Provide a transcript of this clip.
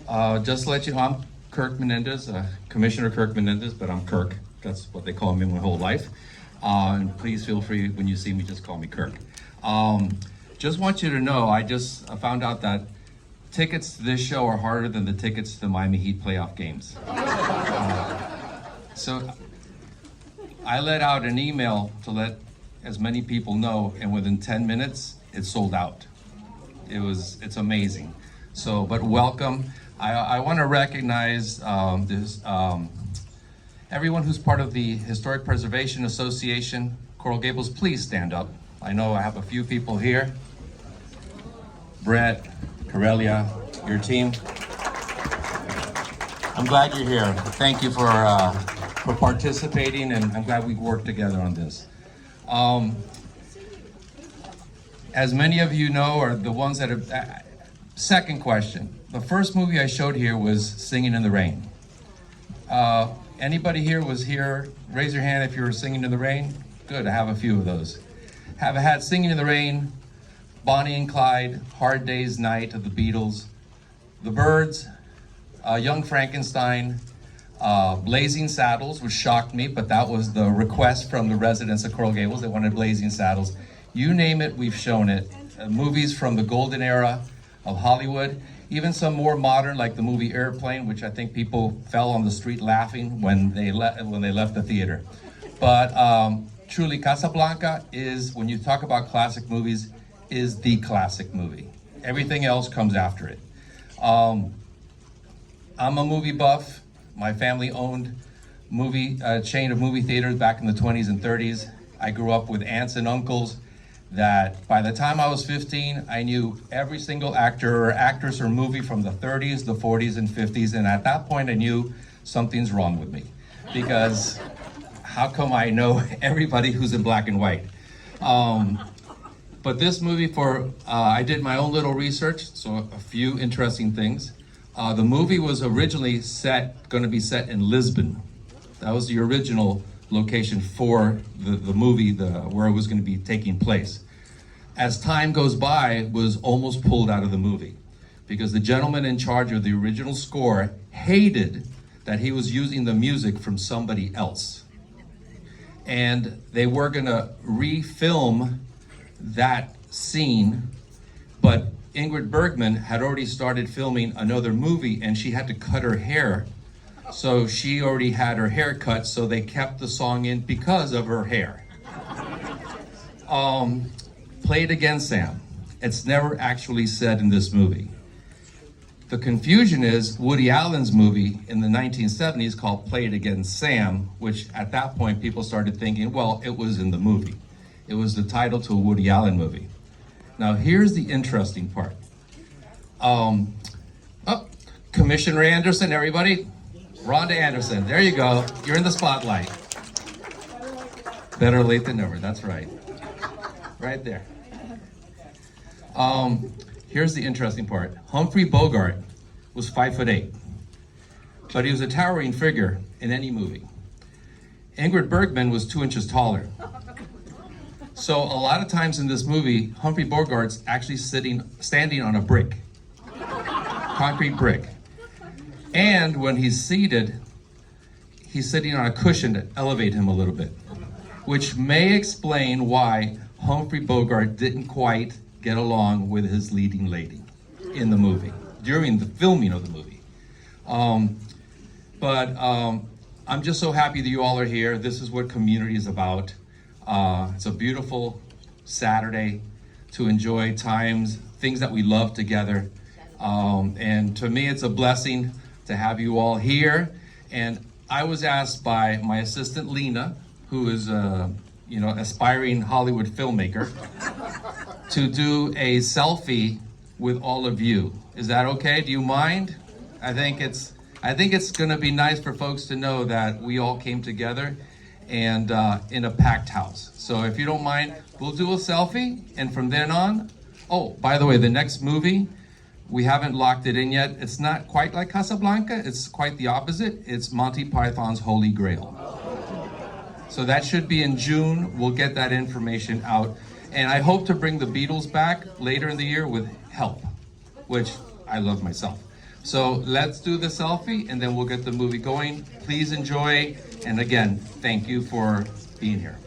Just to let you know, I'm Kirk Menendez, Commissioner Kirk Menendez, but I'm Kirk. That's what they call me my whole life. And please feel free when you see me, just call me Kirk. Just want you to know, I found out that tickets to this show are harder than the tickets to the Miami Heat playoff games. So I let out an email to let as many people know, and within 10 minutes, it sold out. It's amazing. So, but welcome. I want to recognize everyone who's part of the Historic Preservation Association. Coral Gables, please stand up. I know I have a few people here. Brett, Corellia, your team. I'm glad you're here. Thank you for participating, and I'm glad we worked together on this. As many of you know, or the ones that have, second question. The first movie I showed here was Singing in the Rain. Anybody here was here? Raise your hand if you were Singing in the Rain. Good, I have a few of those. Have had Singing in the Rain, Bonnie and Clyde, Hard Day's Night of the Beatles, The Byrds, Young Frankenstein, Blazing Saddles, which shocked me, but that was the request from the residents of Coral Gables. They wanted Blazing Saddles. You name it, we've shown it. Movies from the golden era of Hollywood, even some more modern, like the movie Airplane, which I think people fell on the street laughing when they left the theater. But truly, Casablanca is, when you talk about classic movies, is the classic movie. Everything else comes after it. I'm a movie buff. My family owned a chain of movie theaters back in the 20s and 30s. I grew up with aunts and uncles that by the time I was 15, I knew every single actor or actress or movie from the 30s, the 40s, and 50s. And at that point, I knew something's wrong with me, because how come I know everybody who's in black and white? But this movie, I did my own little research, so a few interesting things. The movie was originally going to be set in Lisbon. That was the original location for the movie, where it was going to be taking place. As time goes by, it was almost pulled out of the movie, because the gentleman in charge of the original score hated that he was using the music from somebody else. And they were going to refilm that scene, but Ingrid Bergman had already started filming another movie, and she had to cut her hair. So she already had her hair cut, so they kept the song in because of her hair. Play It Again, Sam. It's never actually said in this movie. The confusion is Woody Allen's movie in the 1970s called Play It Again, Sam, which at that point people started thinking, well, it was in the movie. It was the title to a Woody Allen movie. Now here's the interesting part. Commissioner Anderson, everybody. Rhonda Anderson, there you go. You're in the spotlight. Better late than never, that's right. Right there. Here's the interesting part. Humphrey Bogart was 5'8", but he was a towering figure in any movie. Ingrid Bergman was 2 inches taller. So a lot of times in this movie, Humphrey Bogart's actually standing on a brick, concrete brick. And when he's seated, he's sitting on a cushion to elevate him a little bit, which may explain why Humphrey Bogart didn't quite get along with his leading lady in the movie, during the filming of the movie. But I'm just so happy that you all are here. This is what community is about. It's a beautiful Saturday to enjoy things that we love together. And to me, it's a blessing to have you all here. And I was asked by my assistant, Lena, who is aspiring Hollywood filmmaker, to do a selfie with all of you. Is that okay? Do you mind? I think it's gonna be nice for folks to know that we all came together and in a packed house. So if you don't mind, we'll do a selfie, and from then on, oh, by the way, the next movie, we haven't locked it in yet. It's not quite like Casablanca, it's quite the opposite. It's Monty Python's Holy Grail. So that should be in June. We'll get that information out. And I hope to bring the Beatles back later in the year with Help, which I love myself. So let's do the selfie and then we'll get the movie going. Please enjoy. And again, thank you for being here.